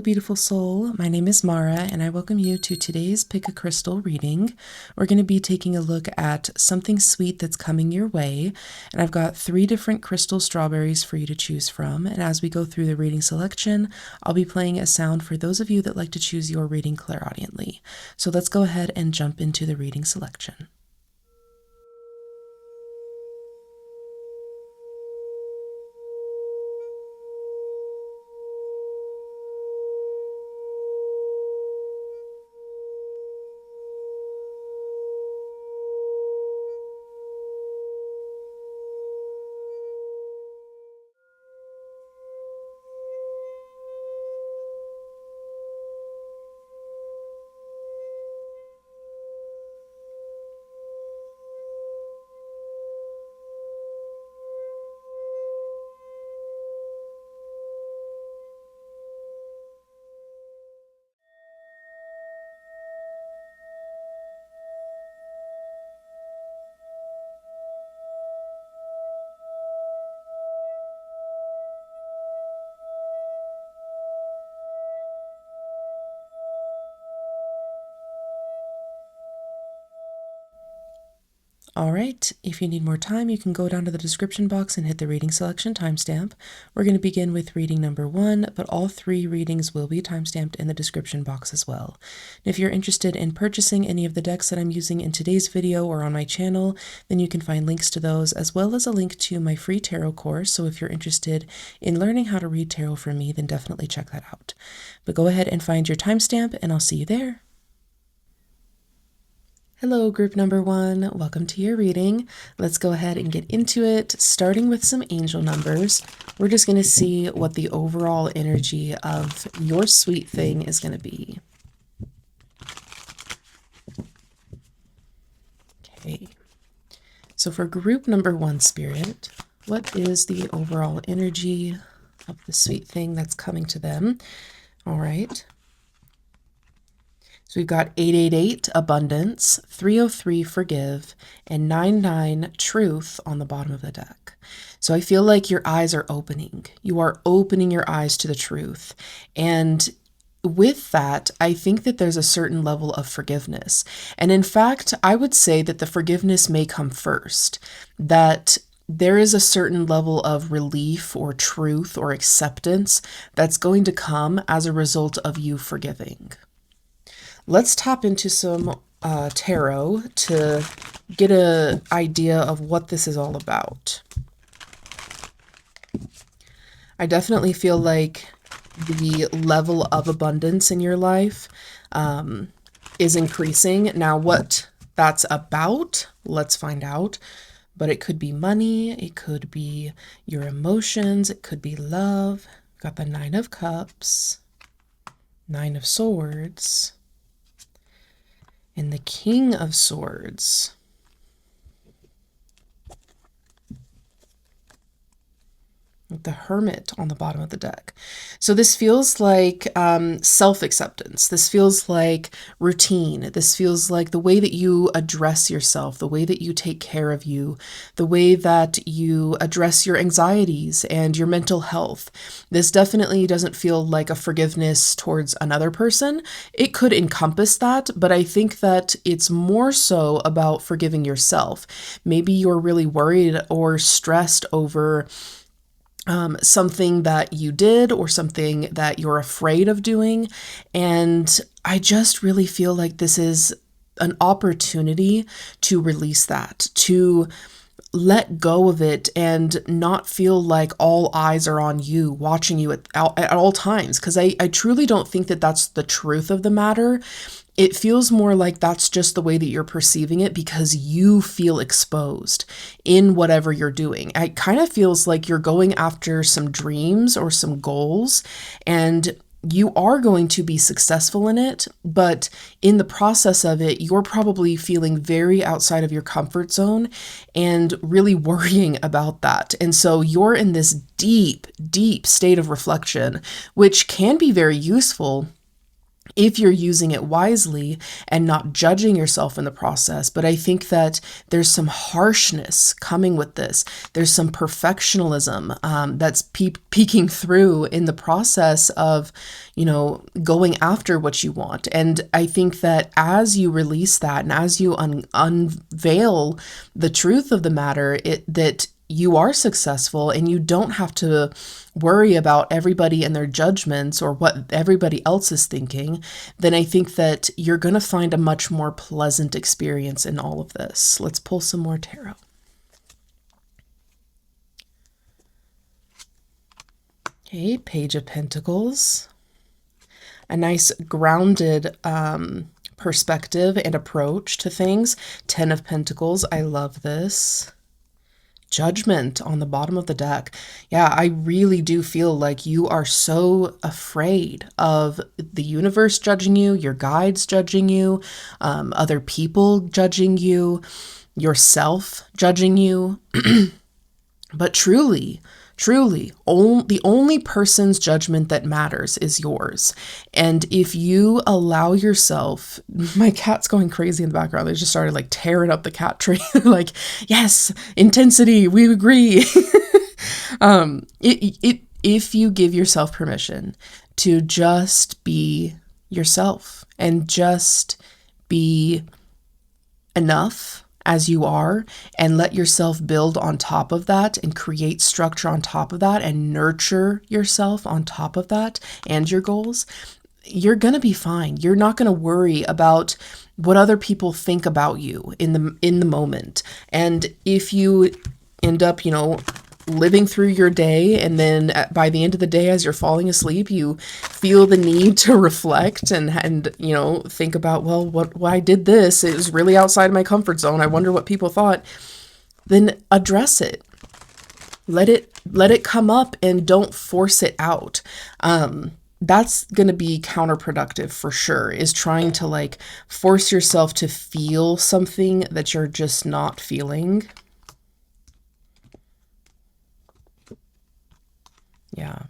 beautiful soul. My name is Mara, and I welcome you to today's Pick a Crystal reading. We're going to be taking a look at something sweet that's coming your way, and I've got 3 different crystal strawberries for you to choose from. And as we go through the reading selection, I'll be playing a sound for those of you that like to choose your reading clairaudiently. So let's go ahead and jump into the reading selection. All right, if you need more time, you can go down to the description box and hit the reading selection timestamp. We're going to begin with reading number 1, but all 3 readings will be timestamped in the description box as well. And if you're interested in purchasing any of the decks that I'm using in today's video or on my channel, then you can find links to those as well as a link to my free tarot course. So if you're interested in learning how to read tarot from me, then definitely check that out. But go ahead and find your timestamp, and I'll see you there. Hello, group number 1. Welcome to your reading. Let's go ahead and get into it, starting with some angel numbers. We're just going to see what the overall energy of your sweet thing is going to be. Okay. So for group number 1, Spirit, what is the overall energy of the sweet thing that's coming to them? All right. So we've got 888, abundance, 303, forgive, and 99, truth on the bottom of the deck. So I feel like your eyes are opening. You are opening your eyes to the truth. And with that, I think that there's a certain level of forgiveness. And in fact, I would say that the forgiveness may come first, that there is a certain level of relief or truth or acceptance that's going to come as a result of you forgiving. Let's tap into some tarot to get an idea of what this is all about. I definitely feel like the level of abundance in your life is increasing. Now, what that's about, let's find out. But it could be money, it could be your emotions, it could be love. Got the 9 of Cups, 9 of Swords, and the King of Swords. The Hermit on the bottom of the deck. So this feels like self-acceptance. This feels like routine. This feels like the way that you address yourself, the way that you take care of you, the way that you address your anxieties and your mental health. This definitely doesn't feel like a forgiveness towards another person. It could encompass that, but I think that it's more so about forgiving yourself. Maybe you're really worried or stressed over something that you did or something that you're afraid of doing. And I just really feel like this is an opportunity to release that, to let go of it and not feel like all eyes are on you, watching you at all times. Because I truly don't think that that's the truth of the matter. It feels more like that's just the way that you're perceiving it because you feel exposed in whatever you're doing. It kind of feels like you're going after some dreams or some goals, and you are going to be successful in it, but in the process of it, you're probably feeling very outside of your comfort zone and really worrying about that. And so you're in this deep, deep state of reflection, which can be very useful if you're using it wisely and not judging yourself in the process. But I think that there's some harshness coming with this. There's some perfectionism that's peeking through in the process of, going after what you want. And I think that as you release that and as you unveil the truth of the matter, that you are successful and you don't have to worry about everybody and their judgments or what everybody else is thinking, then I think that you're going to find a much more pleasant experience in all of this. Let's pull some more tarot. Okay, Page of Pentacles. A nice grounded perspective and approach to things. 10 of Pentacles. I love this. Judgment on the bottom of the deck. Yeah, I really do feel like you are so afraid of the universe judging you, your guides judging you, other people judging you, yourself judging you. But truly, the only person's judgment that matters is yours. And if you allow yourself, my cat's going crazy in the background. They just started like tearing up the cat tree. Like, yes, intensity, we agree. If you give yourself permission to just be yourself and just be enough as you are, and let yourself build on top of that and create structure on top of that and nurture yourself on top of that and your goals, you're going to be fine. You're not going to worry about what other people think about you in the moment. And if you end up, living through your day, and then by the end of the day, as you're falling asleep, you feel the need to reflect and think about, well, why I did this, it was really outside my comfort zone, I wonder what people thought. Then address it. Let it come up and don't force it out. That's going to be counterproductive for sure, is trying to force yourself to feel something that you're just not feeling. Yeah.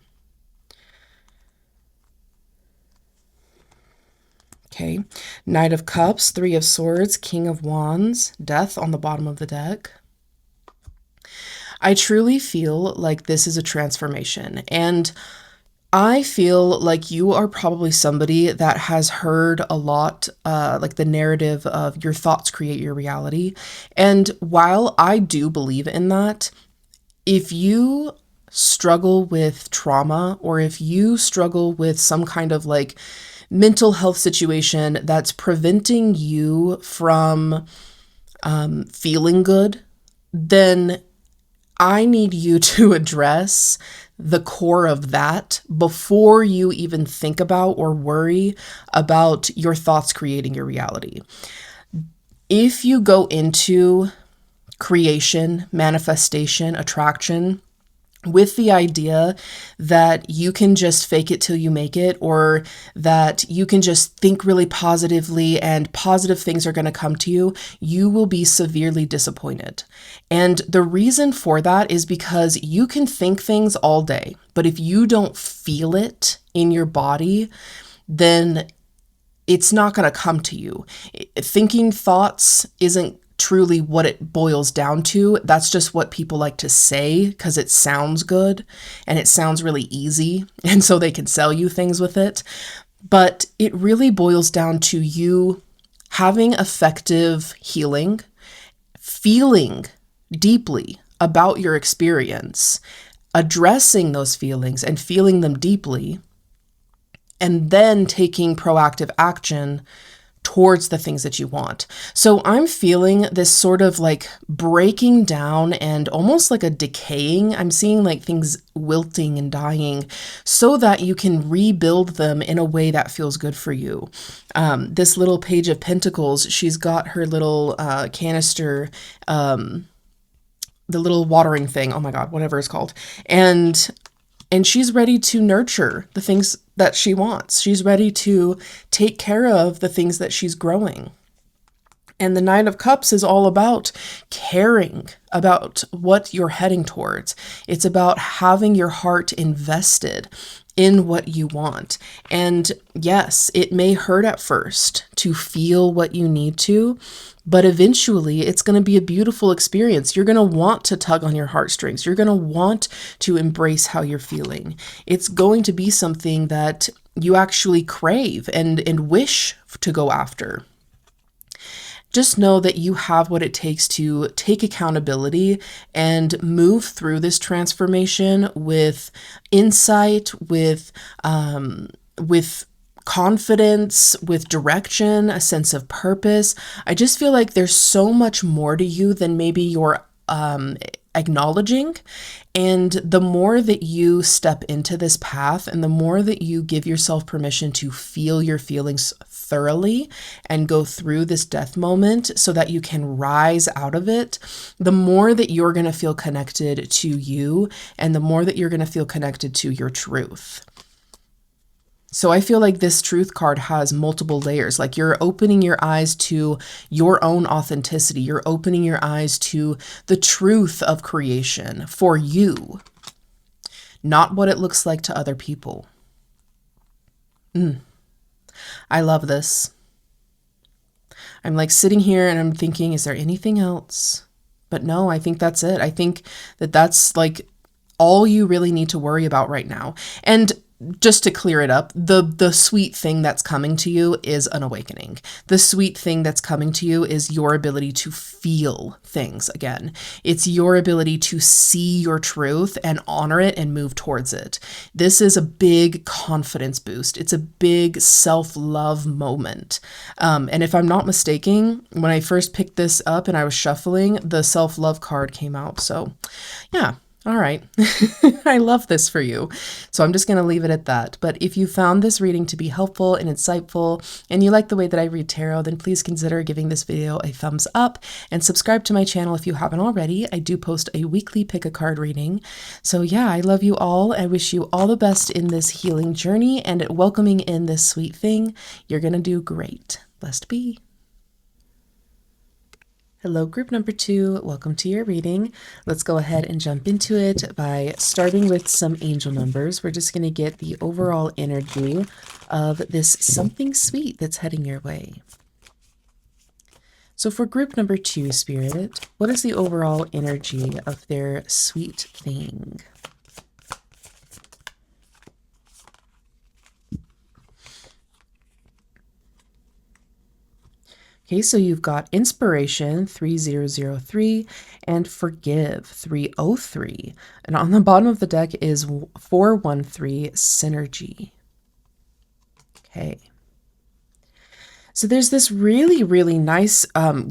Okay. Knight of Cups, Three of Swords, King of Wands, Death on the bottom of the deck. I truly feel like this is a transformation, and I feel like you are probably somebody that has heard a lot, the narrative of your thoughts create your reality. And while I do believe in that, if you struggle with trauma, or if you struggle with some kind of mental health situation that's preventing you from feeling good, then I need you to address the core of that before you even think about or worry about your thoughts creating your reality. If you go into creation, manifestation, attraction with the idea that you can just fake it till you make it, or that you can just think really positively and positive things are going to come to you, you will be severely disappointed. And the reason for that is because you can think things all day, but if you don't feel it in your body, then it's not going to come to you. Thinking thoughts isn't truly what it boils down to. That's just what people like to say because it sounds good and it sounds really easy, and so they can sell you things with it. But it really boils down to you having effective healing, feeling deeply about your experience, addressing those feelings and feeling them deeply, and then taking proactive action towards the things that you want. So I'm feeling this sort of breaking down and almost like a decaying. I'm seeing things wilting and dying so that you can rebuild them in a way that feels good for you. This little Page of Pentacles, she's got her little canister, the little watering thing. Oh my God, whatever it's called. And she's ready to nurture the things that she wants. She's ready to take care of the things that she's growing. And the Nine of Cups is all about caring about what you're heading towards. It's about having your heart invested in what you want. And yes, it may hurt at first to feel what you need to, but eventually it's going to be a beautiful experience. You're going to want to tug on your heartstrings. You're going to want to embrace how you're feeling. It's going to be something that you actually crave and wish to go after. Just know that you have what it takes to take accountability and move through this transformation with insight, with confidence, with direction, a sense of purpose. I just feel like there's so much more to you than maybe you're acknowledging. And the more that you step into this path and the more that you give yourself permission to feel your feelings thoroughly and go through this death moment so that you can rise out of it, the more that you're going to feel connected to you and the more that you're going to feel connected to your truth. So I feel like this truth card has multiple layers. Like you're opening your eyes to your own authenticity. You're opening your eyes to the truth of creation for you, not what it looks like to other people. I love this. I'm like sitting here and I'm thinking, is there anything else? But no, I think that's it. I think that that's like all you really need to worry about right now. And just to clear it up, the sweet thing that's coming to you is an awakening. The sweet thing that's coming to you is your ability to feel things again. It's your ability to see your truth and honor it and move towards it. This is a big confidence boost. It's a big self-love moment. And if I'm not mistaken, when I first picked this up and I was shuffling, the self-love card came out. So yeah. All right. I love this for you. So I'm just going to leave it at that. But if you found this reading to be helpful and insightful and you like the way that I read tarot, then please consider giving this video a thumbs up and subscribe to my channel if you haven't already. I do post a weekly pick a card reading. So yeah, I love you all. I wish you all the best in this healing journey and welcoming in this sweet thing. You're going to do great. Blessed be. Hello, group number 2. Welcome to your reading. Let's go ahead and jump into it by starting with some angel numbers. We're just going to get the overall energy of this something sweet that's heading your way. So for group number 2, Spirit, what is the overall energy of their sweet thing? Okay, so you've got Inspiration 3003 and Forgive 303. And on the bottom of the deck is 413 Synergy. Okay. So there's this really, really nice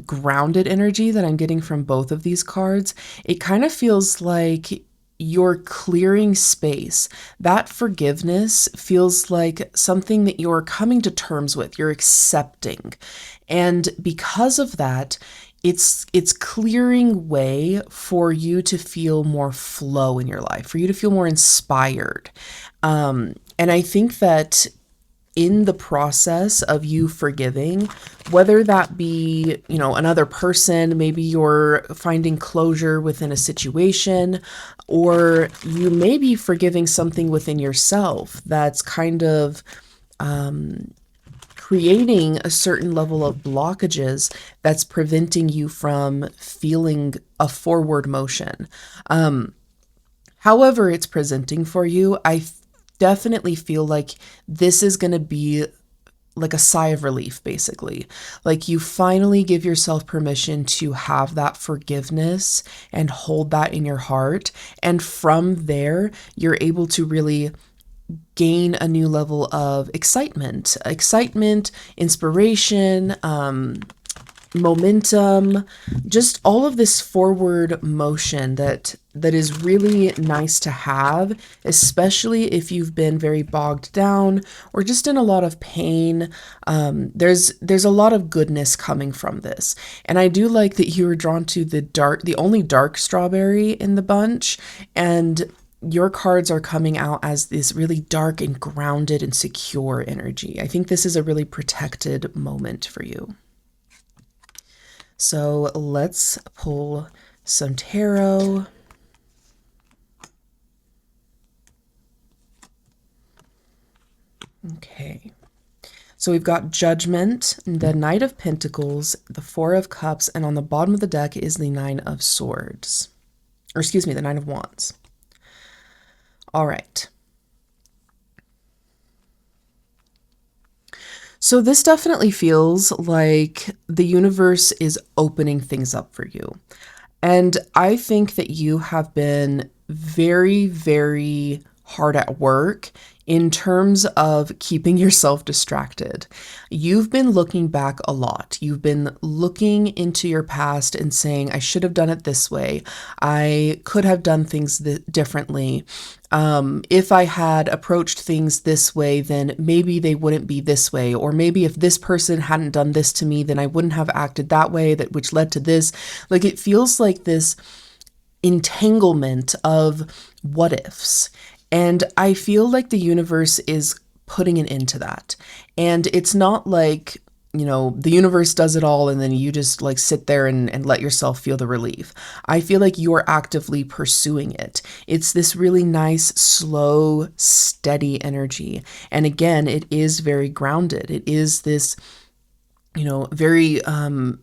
grounded energy that I'm getting from both of these cards. It kind of feels like you're clearing space. That forgiveness feels like something that you're coming to terms with, you're accepting. And because of that, it's clearing way for you to feel more flow in your life, for you to feel more inspired. And I think that in the process of you forgiving, whether that be, another person, maybe you're finding closure within a situation, or you may be forgiving something within yourself that's kind of creating a certain level of blockages that's preventing you from feeling a forward motion. However it's presenting for you, I definitely feel like this is going to be like a sigh of relief, basically. Like you finally give yourself permission to have that forgiveness and hold that in your heart. And from there, you're able to really gain a new level of excitement, inspiration, momentum, just all of this forward motion that is really nice to have, especially if you've been very bogged down or just in a lot of pain. There's a lot of goodness coming from this. And I do like that you were drawn to the only dark strawberry in the bunch, and your cards are coming out as this really dark and grounded and secure energy. I think this is a really protected moment for you. So let's pull some tarot. Okay. So we've got Judgment, the Knight of Pentacles, the Four of Cups, and on the bottom of the deck is the Nine of Swords. Or excuse me, the Nine of Wands. All right. So this definitely feels like the universe is opening things up for you. And I think that you have been very, very hard at work in terms of keeping yourself distracted. You've been looking back a lot. You've been looking into your past and saying, I should have done it this way. I could have done things differently. If I had approached things this way, then maybe they wouldn't be this way. Or maybe if this person hadn't done this to me, then I wouldn't have acted that way, that which led to this. Like it feels like this entanglement of what ifs. And I feel like the universe is putting an end to that. And it's not like, the universe does it all and then you just like sit there and let yourself feel the relief. I feel like you're actively pursuing it. It's this really nice, slow, steady energy. And again, it is very grounded. It is this very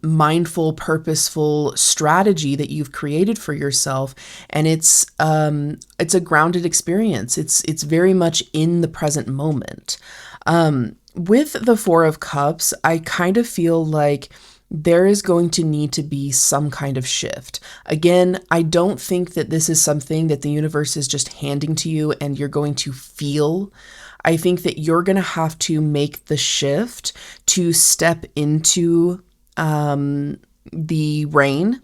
mindful, purposeful strategy that you've created for yourself, and it's a grounded experience. It's very much in the present moment. With the Four of Cups, I kind of feel like there is going to need to be some kind of shift. Again, I don't think that this is something that the universe is just handing to you and you're going to feel. I think that you're going to have to make the shift to step into the rain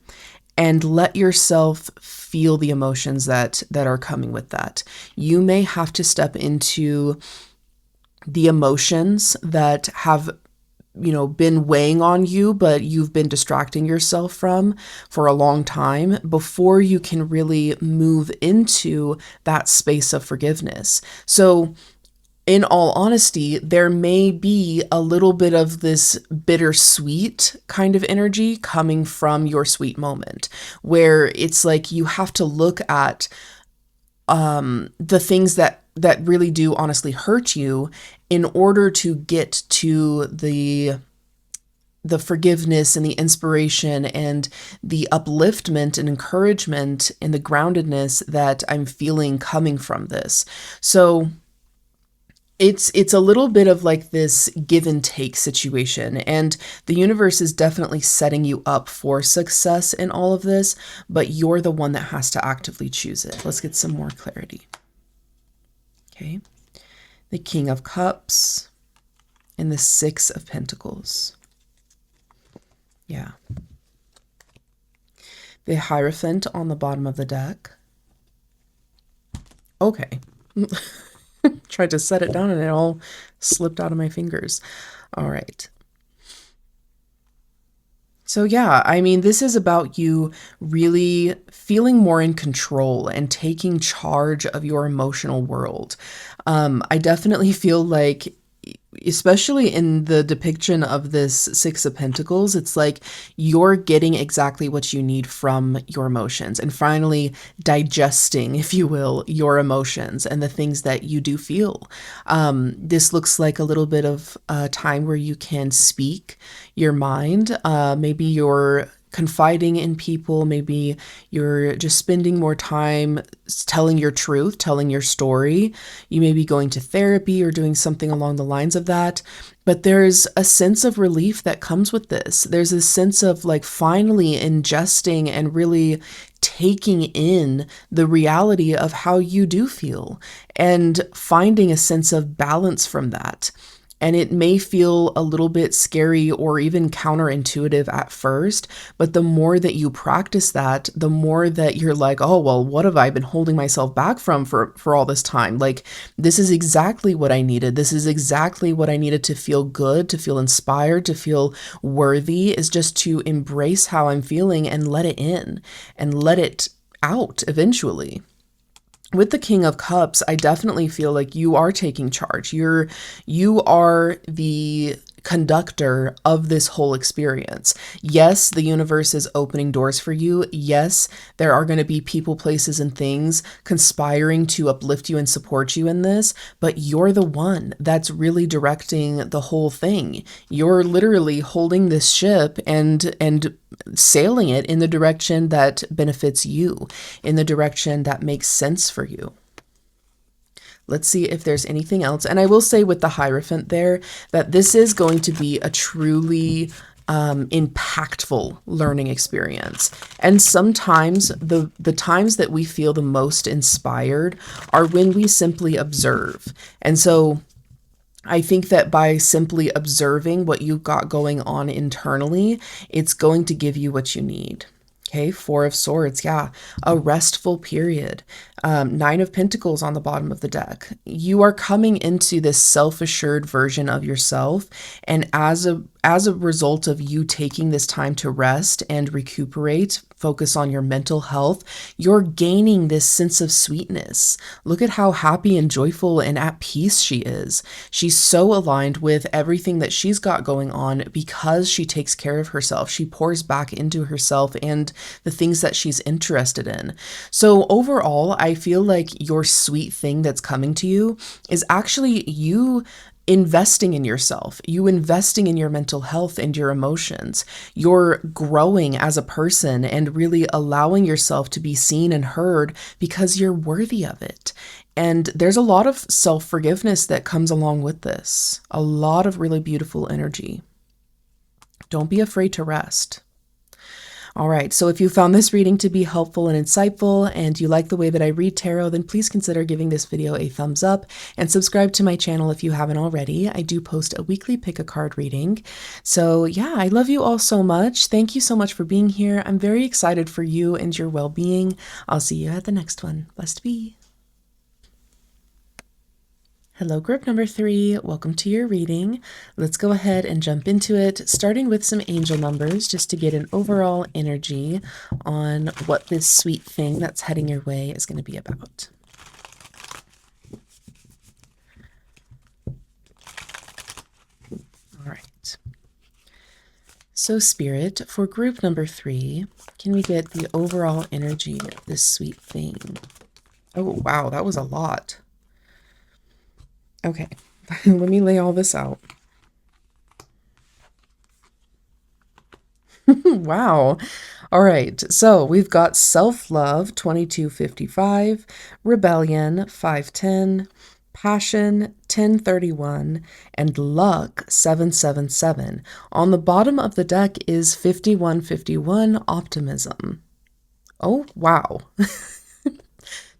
and let yourself feel the emotions that are coming with that. You may have to step into the emotions that have been weighing on you, but you've been distracting yourself from for a long time before you can really move into that space of forgiveness. So in all honesty, there may be a little bit of this bittersweet kind of energy coming from your sweet moment, where it's like you have to look at the things that really do honestly hurt you in order to get to the forgiveness and the inspiration and the upliftment and encouragement and the groundedness that I'm feeling coming from this. So it's a little bit of like this give and take situation, and the universe is definitely setting you up for success in all of this, but you're the one that has to actively choose it. Let's get some more clarity. Okay. The King of Cups and the Six of Pentacles. Yeah. The Hierophant on the bottom of the deck. Okay. Tried to set it down and it all slipped out of my fingers. All right. So yeah, I mean, this is about you really feeling more in control and taking charge of your emotional world. I definitely feel like, especially in the depiction of this Six of Pentacles, it's like you're getting exactly what you need from your emotions and finally digesting, if you will, your emotions and the things that you do feel. This looks like a little bit of a time where you can speak your mind. Maybe you're confiding in people. Maybe you're just spending more time telling your truth, telling your story. You may be going to therapy or doing something along the lines of that. But there's a sense of relief that comes with this. There's a sense of like finally ingesting and really taking in the reality of how you do feel and finding a sense of balance from that. And it may feel a little bit scary or even counterintuitive at first, but the more that you practice that, the more that you're like, oh, well, what have I been holding myself back from for all this time? Like, this is exactly what I needed. This is exactly what I needed to feel good, to feel inspired, to feel worthy, is just to embrace how I'm feeling and let it in and let it out eventually. With the King of Cups, I definitely feel like you are taking charge. You are the conductor of this whole experience. Yes, the universe is opening doors for you. Yes, there are going to be people, places, and things conspiring to uplift you and support you in this, but you're the one that's really directing the whole thing. You're literally holding this ship and sailing it in the direction that benefits you, in the direction that makes sense for you. Let's see if there's anything else. And I will say with the Hierophant there that this is going to be a truly impactful learning experience. And sometimes the times that we feel the most inspired are when we simply observe. And so I think that by simply observing what you've got going on internally, it's going to give you what you need. Okay, Four of Swords, yeah, a restful period. Nine of Pentacles on the bottom of the deck. You are coming into this self-assured version of yourself, and as a result of you taking this time to rest and recuperate, focus on your mental health, you're gaining this sense of sweetness. Look at how happy and joyful and at peace she is. She's so aligned with everything that she's got going on because she takes care of herself. She pours back into herself and the things that she's interested in. So overall, I feel like your sweet thing that's coming to you is actually you investing in yourself, you investing in your mental health and your emotions. You're growing as a person and really allowing yourself to be seen and heard because you're worthy of it. And there's a lot of self-forgiveness that comes along with this, a lot of really beautiful energy. Don't be afraid to rest. All right, so if you found this reading to be helpful and insightful and you like the way that I read tarot, then please consider giving this video a thumbs up and subscribe to my channel if you haven't already. I do post a weekly pick-a-card reading. So yeah, I love you all so much. Thank you so much for being here. I'm very excited for you and your well-being. I'll see you at the next one. Blessed be. Hello, group number 3. Welcome to your reading. Let's go ahead and jump into it, starting with some angel numbers just to get an overall energy on what this sweet thing that's heading your way is going to be about. All right. So Spirit, for group number 3, can we get the overall energy of this sweet thing? Oh, wow, that was a lot. Okay, let me lay all this out. Wow. All right, so we've got self-love, 2255, rebellion, 510, passion, 1031, and luck, 777. On the bottom of the deck is 5151, optimism. Oh, wow.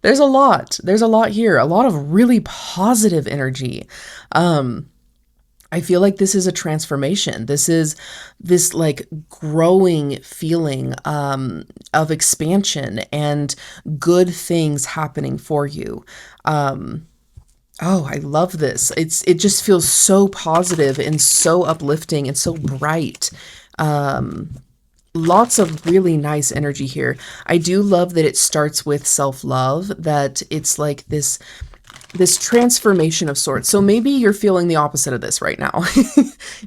There's a lot here, a lot of really positive energy. I feel like this is a transformation. This is this like growing feeling of expansion and good things happening for you. Oh, I love this. It just feels so positive and so uplifting and so bright. Lots of really nice energy here. I do love that it starts with self-love, that it's like this transformation of sorts. So maybe you're feeling the opposite of this right now.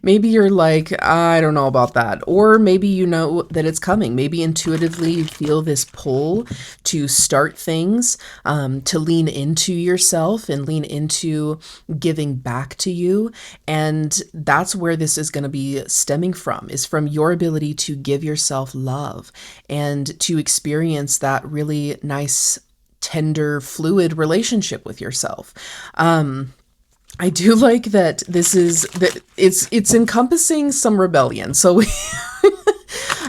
Maybe you're like, I don't know about that. Or maybe you know that it's coming. Maybe intuitively you feel this pull to start things, to lean into yourself and lean into giving back to you. And that's where this is going to be stemming from, is from your ability to give yourself love and to experience that really nice, tender, fluid relationship with yourself. I do like that it's encompassing some rebellion. So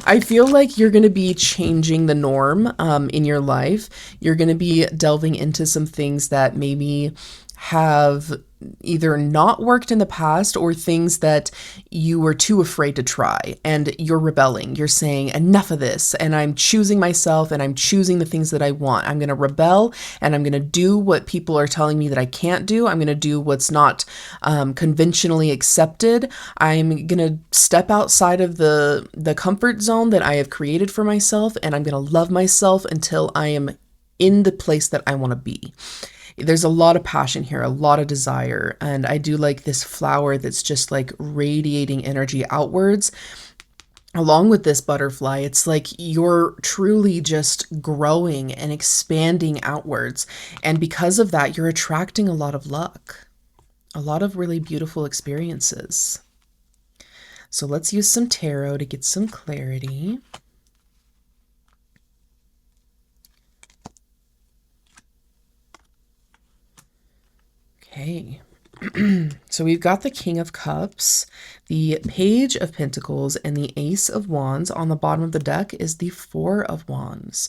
I feel like you're going to be changing the norm in your life. You're going to be delving into some things that maybe have either not worked in the past or things that you were too afraid to try, and you're rebelling. You're saying enough of this, and I'm choosing myself, and I'm choosing the things that I want. I'm going to rebel, and I'm going to do what people are telling me that I can't do. I'm going to do what's not conventionally accepted. I'm going to step outside of the comfort zone that I have created for myself, and I'm going to love myself until I am in the place that I want to be. There's a lot of passion here, a lot of desire. And I do like this flower that's just like radiating energy outwards. Along with this butterfly, it's like you're truly just growing and expanding outwards. And because of that, you're attracting a lot of luck, a lot of really beautiful experiences. So let's use some tarot to get some clarity. Okay. So we've got the King of Cups, the Page of Pentacles, and the Ace of Wands. On the bottom of the deck is the Four of Wands.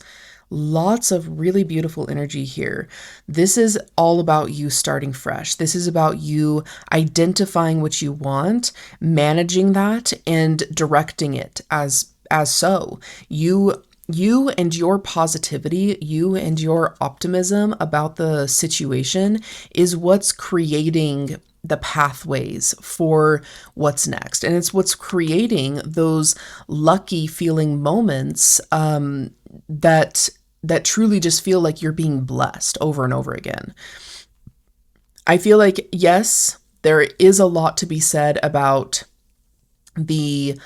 Lots of really beautiful energy here. This is all about you starting fresh. This is about you identifying what you want, managing that, and directing it as so. You and your positivity, you and your optimism about the situation is what's creating the pathways for what's next. And it's what's creating those lucky feeling moments that truly just feel like you're being blessed over and over again. I feel like, yes, there is a lot to be said about the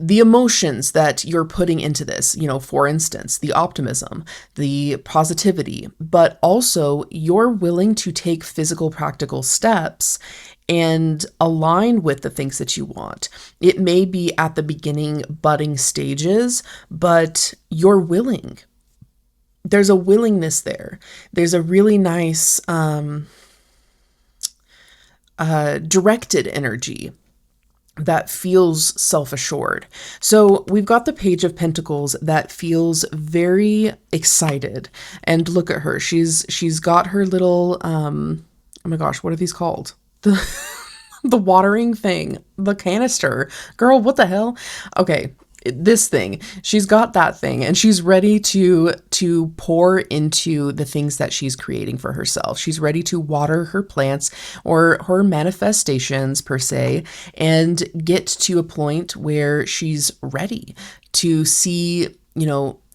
emotions that you're putting into this, for instance, the optimism, the positivity, but also you're willing to take physical, practical steps and align with the things that you want. It may be at the beginning budding stages, but you're willing. There's a willingness there. There's a really nice directed energy that feels self-assured. So we've got the Page of Pentacles that feels very excited. And look at her. She's got her little oh my gosh, what are these called? The watering thing, the canister. Girl, what the hell? Okay, this thing. She's got that thing and she's ready to pour into the things that she's creating for herself. She's ready to water her plants or her manifestations per se and get to a point where she's ready to see,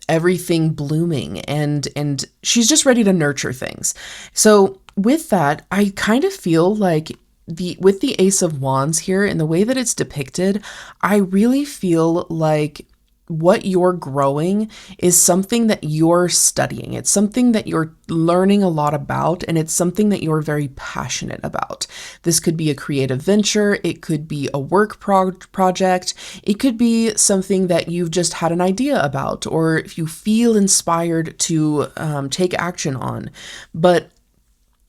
everything blooming and she's just ready to nurture things. So with that, I kind of feel like with the Ace of Wands here and the way that it's depicted, I really feel like what you're growing is something that you're studying. It's something that you're learning a lot about, and it's something that you're very passionate about. This could be a creative venture. It could be a work project. It could be something that you've just had an idea about, or if you feel inspired to take action on. But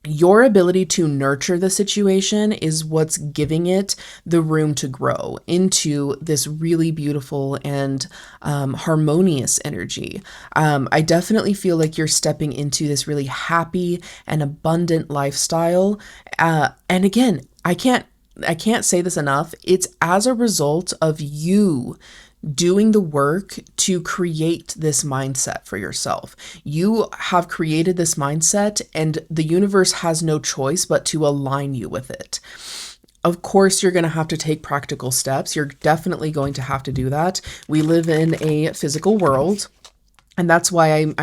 your ability to nurture the situation is what's giving it the room to grow into this really beautiful and harmonious energy. I definitely feel like you're stepping into this really happy and abundant lifestyle. And again, I can't say this enough. It's as a result of you doing the work to create this mindset for yourself. You have created this mindset and the universe has no choice but to align you with it. Of course, you're going to have to take practical steps. You're definitely going to have to do that. We live in a physical world. And that's why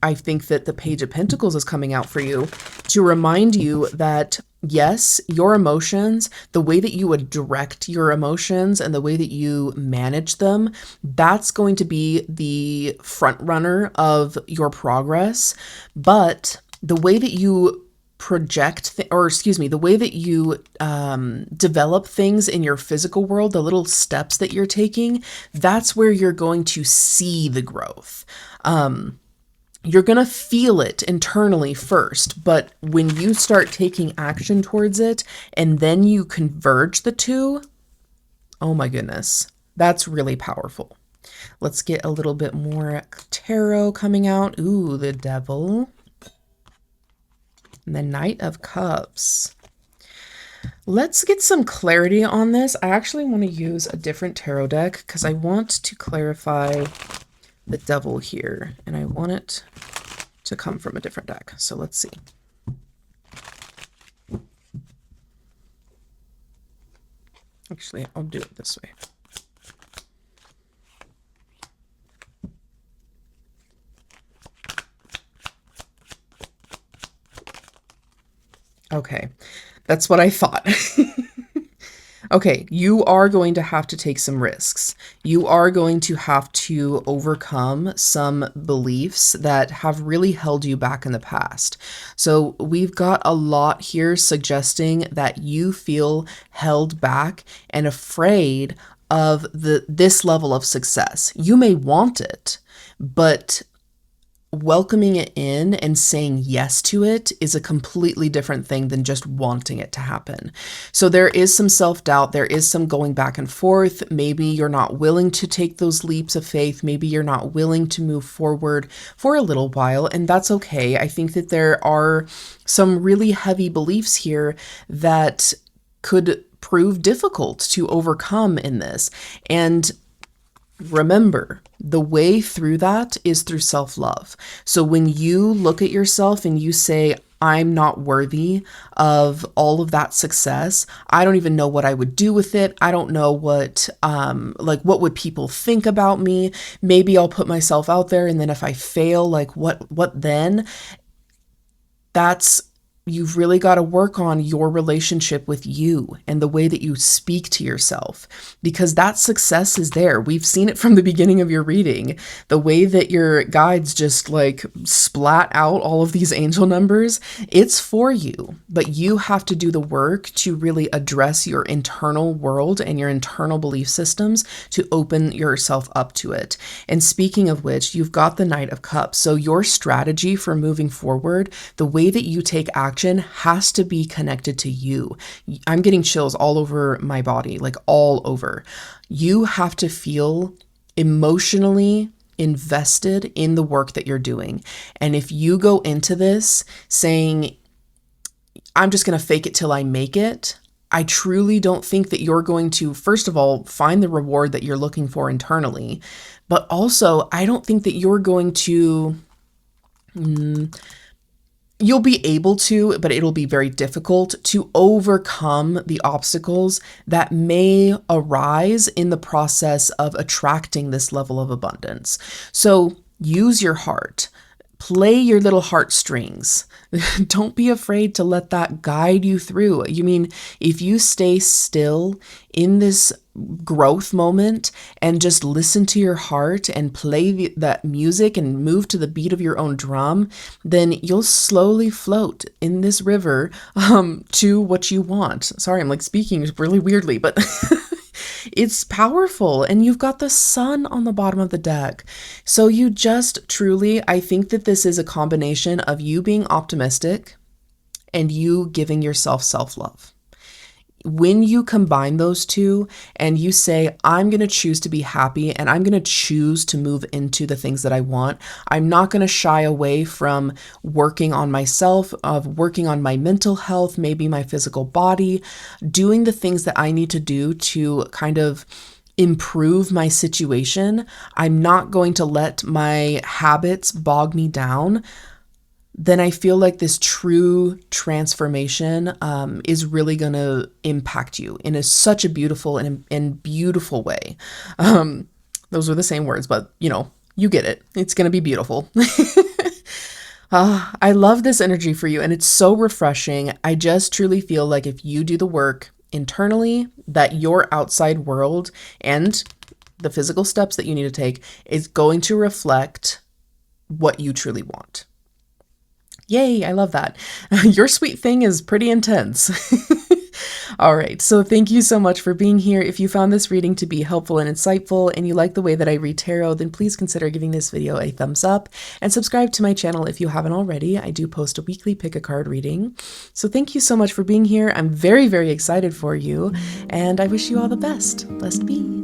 I think that the Page of Pentacles is coming out for you to remind you that yes, your emotions, the way that you would direct your emotions and the way that you manage them, that's going to be the front runner of your progress. But the way that you the way that you develop things in your physical world, the little steps that you're taking, that's where you're going to see the growth. You're going to feel it internally first, but when you start taking action towards it and then you converge the two, oh my goodness, that's really powerful. Let's get a little bit more tarot coming out. Ooh, the Devil. And the Knight of Cups. Let's get some clarity on this. I actually want to use a different tarot deck because I want to clarify the Devil here, and I want it to come from a different deck. So let's see. Actually, I'll do it this way. Okay, that's what I thought. Okay, you are going to have to take some risks. You are going to have to overcome some beliefs that have really held you back in the past. So, we've got a lot here suggesting that you feel held back and afraid of this level of success. You may want it, but welcoming it in and saying yes to it is a completely different thing than just wanting it to happen. So there is some self-doubt, there is some going back and forth. Maybe you're not willing to take those leaps of faith. Maybe you're not willing to move forward for a little while, and that's okay. I think that there are some really heavy beliefs here that could prove difficult to overcome in this. And remember, the way through that is through self-love. So when you look at yourself and you say, I'm not worthy of all of that success. I don't even know what I would do with it. I don't know what would people think about me? Maybe I'll put myself out there, and then if I fail, like what then? That's You've really got to work on your relationship with you and the way that you speak to yourself, because that success is there. We've seen it from the beginning of your reading. The way that your guides just like splat out all of these angel numbers, it's for you, but you have to do the work to really address your internal world and your internal belief systems to open yourself up to it. And speaking of which, you've got the Knight of Cups. So your strategy for moving forward, the way that you take action has to be connected to you. I'm getting chills all over my body, like all over. You have to feel emotionally invested in the work that you're doing. And if you go into this saying, I'm just going to fake it till I make it, I truly don't think that you're going to, first of all, find the reward that you're looking for internally. But also, I don't think that you're going to... You'll be able to, but it'll be very difficult to overcome the obstacles that may arise in the process of attracting this level of abundance. So use your heart. Play your little heartstrings. Don't be afraid to let that guide you through. If you stay still in this growth moment and just listen to your heart and play that music and move to the beat of your own drum, then you'll slowly float in this river to what you want. Sorry, I'm like speaking really weirdly, but it's powerful. And you've got the sun on the bottom of the deck. So you just truly, I think that this is a combination of you being optimistic and you giving yourself self-love. When you combine those two and you say, I'm going to choose to be happy and I'm going to choose to move into the things that I want, I'm not going to shy away from working on myself, of working on my mental health, maybe my physical body, doing the things that I need to do to kind of improve my situation. I'm not going to let my habits bog me down. Then I feel like this true transformation is really going to impact you in such a beautiful and beautiful way. Those are the same words, but you get it. It's going to be beautiful. I love this energy for you, and it's so refreshing. I just truly feel like if you do the work internally, that your outside world and the physical steps that you need to take is going to reflect what you truly want. Yay, I love that. Your sweet thing is pretty intense. All right, so thank you so much for being here. If you found this reading to be helpful and insightful and you like the way that I read tarot, then please consider giving this video a thumbs up and subscribe to my channel if you haven't already. I do post a weekly pick a card reading. So thank you so much for being here. I'm very, very excited for you, and I wish you all the best. Blessed be.